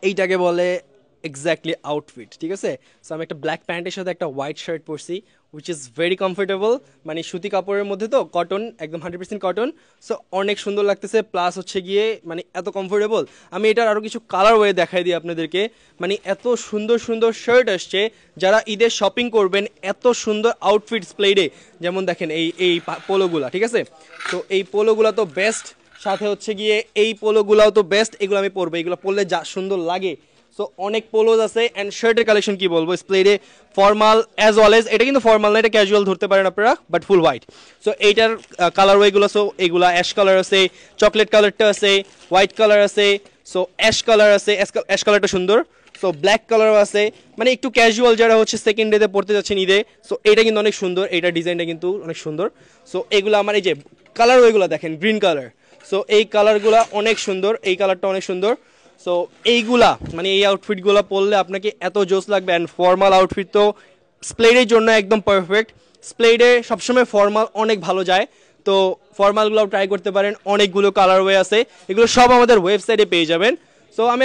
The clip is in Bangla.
এইটাকে বলে এক্স্যাক্টলি আউটফিট, ঠিক আছে। সো আমি একটা ব্ল্যাক প্যান্টের সাথে একটা হোয়াইট শার্ট পরছি, উইচ ইজ ভেরি কমফোর্টেবল, মানে সুতি কাপড়ের মধ্যে তো, কটন, একদম 100% কটন। সো অনেক সুন্দর লাগতেছে, প্লাস হচ্ছে গিয়ে মানে এত কমফোর্টেবল। আমি এটার আরও কিছু কালার ওয়ে দেখাই দিই আপনাদেরকে, মানে এত সুন্দর সুন্দর শার্ট আসছে, যারা ঈদের শপিং করবেন এত সুন্দর আউটফিটস প্লেডে, যেমন দেখেন এই এই পোলোগুলা, ঠিক আছে। তো এই পোলোগুলা তো বেস্ট, সাথে হচ্ছে গিয়ে এই পোলোগুলাও তো বেস্ট, এগুলো আমি পরবো, এগুলো পরলে যা সুন্দর লাগে। সো অনেক পোলোজ আছে অ্যান্ড শার্টের কালেকশন কি বলবো, স্প্লেডে ফর্মাল অ্যাজ ওয়েল এজ, এটা কিন্তু ফর্মাল না, এটা ক্যাজুয়াল ধরতে পারেন আপনারা, বাট ফুল হোয়াইট। সো এইটার কালার ওয়েগুলো, সো এগুলা অ্যাশ কালার আছে, চকলেট কালারটা আছে, হোয়াইট কালার আছে, সো অ্যাশ কালার আছে, অ্যাশ কালারটা সুন্দর। সো ব্ল্যাক কালারও আছে, মানে একটু ক্যাজুয়াল যারা হচ্ছে সেকেন্ড ডেতে পড়তে যাচ্ছেন ঈদে, সো এটা কিন্তু অনেক সুন্দর, এইটার ডিজাইনটা কিন্তু অনেক সুন্দর। সো এগুলো আমার এই যে কালার ওয়েগুলো দেখেন, গ্রিন কালার, সো এই কালারগুলো অনেক সুন্দর, এই কালারটা অনেক সুন্দর। সো এইগুলা মানে এই আউটফিটগুলো পরলে আপনাকে এত জোস লাগবে। অ্যান্ড ফর্মাল আউটফিট তো স্প্লেডের জন্য একদম পারফেক্ট, স্প্লেডে সবসময় ফর্মাল অনেক ভালো যায়। তো ফর্মালগুলোও ট্রাই করতে পারেন, অনেকগুলো কালার ওয়ে আছে, এগুলো সব আমাদের ওয়েবসাইটে পেয়ে যাবেন। সো আমি